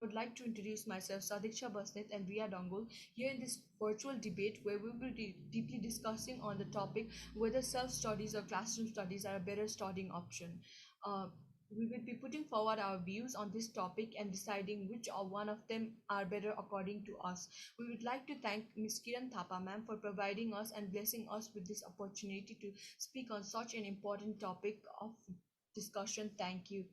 Would like to introduce myself, Sadiksha, Basnet, and we are Dangol, here in this virtual debate where we will be deeply discussing on the topic whether self-studies or classroom studies are a better studying option. Uh, we will be putting forward our views on this topic and deciding which or one of them are better according to us. We would like to thank Ms. Kiran Thapa ma'am for providing us and blessing us with this opportunity to speak on such an important topic of discussion. Thank you.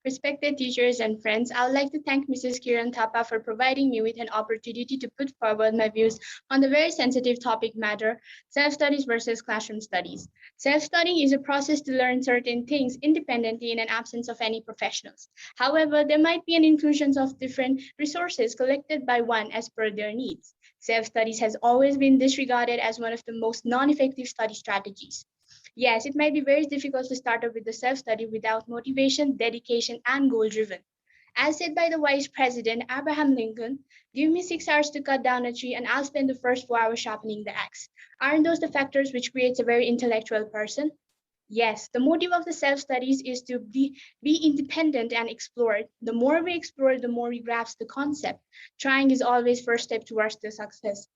Respected teachers and friends, I would like to thank Mrs. Kiran Thapa for providing me with an opportunity to put forward my views on the very sensitive topic matter, self-studies versus classroom studies. Self-studying is a process to learn certain things independently in an absence of any professionals. However, there might be an inclusion of different resources collected by one as per their needs. Self-studies has always been disregarded as one of the most non-effective study strategies. Yes, it might be very difficult to start off with the self study without motivation, dedication, and goal driven. As said by the Vice President Abraham Lincoln, give me 6 hours to cut down a tree and I'll spend the first 4 hours sharpening the axe. Aren't those the factors which creates a very intellectual person? Yes, the motive of the self studies is to be independent and explore. The more we explore, the more we grasp the concept. Trying is always first step towards the success.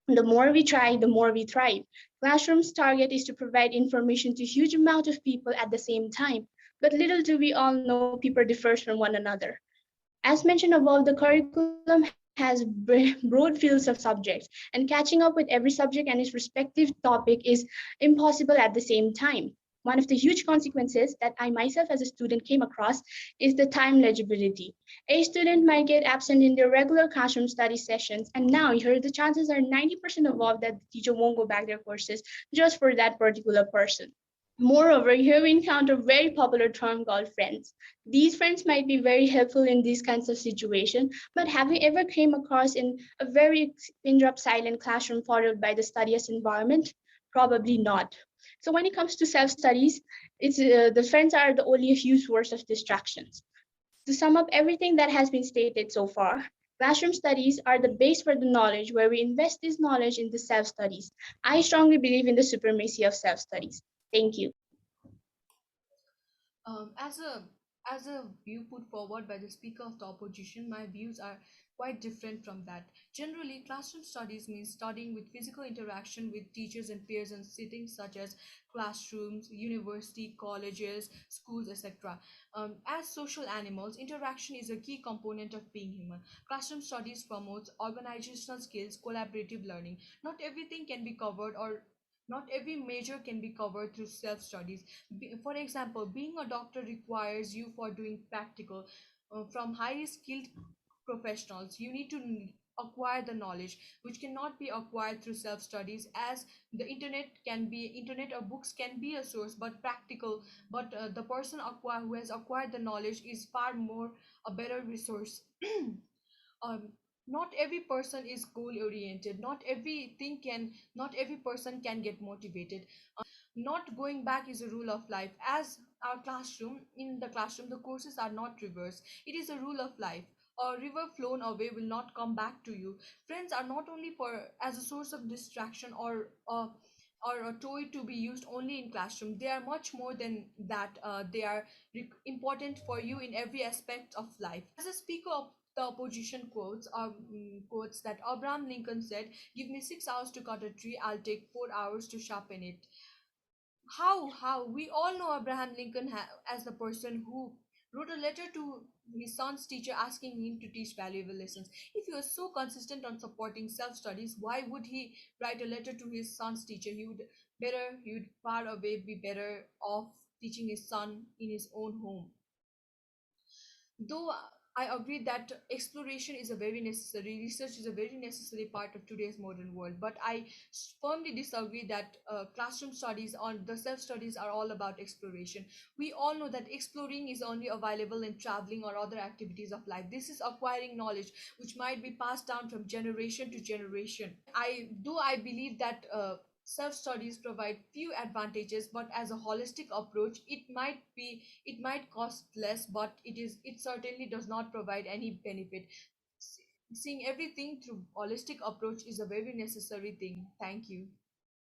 The more we try, the more we thrive. Classroom's target is to provide information to a huge amount of people at the same time, but little do we all know people differ from one another. As mentioned above, the curriculum has broad fields of subjects, and catching up with every subject and its respective topic is impossible at the same time. One of the huge consequences that I myself as a student came across is the time legibility. A student might get absent in their regular classroom study sessions, and now here the chances are 90% involved that the teacher won't go back their courses just for that particular person. Moreover, here we encounter a very popular term called friends. These friends might be very helpful in these kinds of situations, but have you ever came across in a very pin-drop silent classroom followed by the studious environment? Probably not. So when it comes to self-studies, it's the friends are the only a huge source of distractions. To sum up everything that has been stated so far, classroom studies are the base for the knowledge where we invest this knowledge into self-studies. I strongly believe in the supremacy of self-studies. Thank you. As a view put forward by the speaker of the opposition, my views are quite different from that. Generally, classroom studies means studying with physical interaction with teachers and peers in settings such as classrooms, university, colleges, schools, etc. As social animals, interaction is a key component of being human. Classroom studies promotes organizational skills, collaborative learning. Not everything can be covered or not every major can be covered through self studies. For example, being a doctor requires you for doing practical from highly skilled professionals. You need to acquire the knowledge which cannot be acquired through self studies, as the internet or books can be a source but practical, but the person who has acquired the knowledge is far more a better resource. um, not every person is goal oriented, not every person can get motivated. Not going back is a rule of life. As our classroom in the classroom, the courses are not reversed. It is a rule of life. A river flown away will not come back to you. Friends are not only for as a source of distraction or a toy to be used only in classroom. They are much more than that. They are important for you in every aspect of life. As a speaker of the opposition quotes that Abraham Lincoln said, "Give me 6 hours to cut a tree, I'll take 4 hours to sharpen it." How we all know Abraham Lincoln as the person who wrote a letter to his son's teacher asking him to teach valuable lessons. If he was so consistent on supporting self studies, why would he write a letter to his son's teacher? He would far away be better off teaching his son in his own home. Though I agree that exploration is a very necessary, research is a very necessary part of today's modern world, but I firmly disagree that classroom studies on the self studies are all about exploration. We all know that exploring is only available in traveling or other activities of life. This is acquiring knowledge which might be passed down from generation to generation. I believe that self studies provide few advantages, but as a holistic approach, it might cost less, but it certainly does not provide any benefit. Seeing everything through holistic approach is a very necessary thing. Thank you.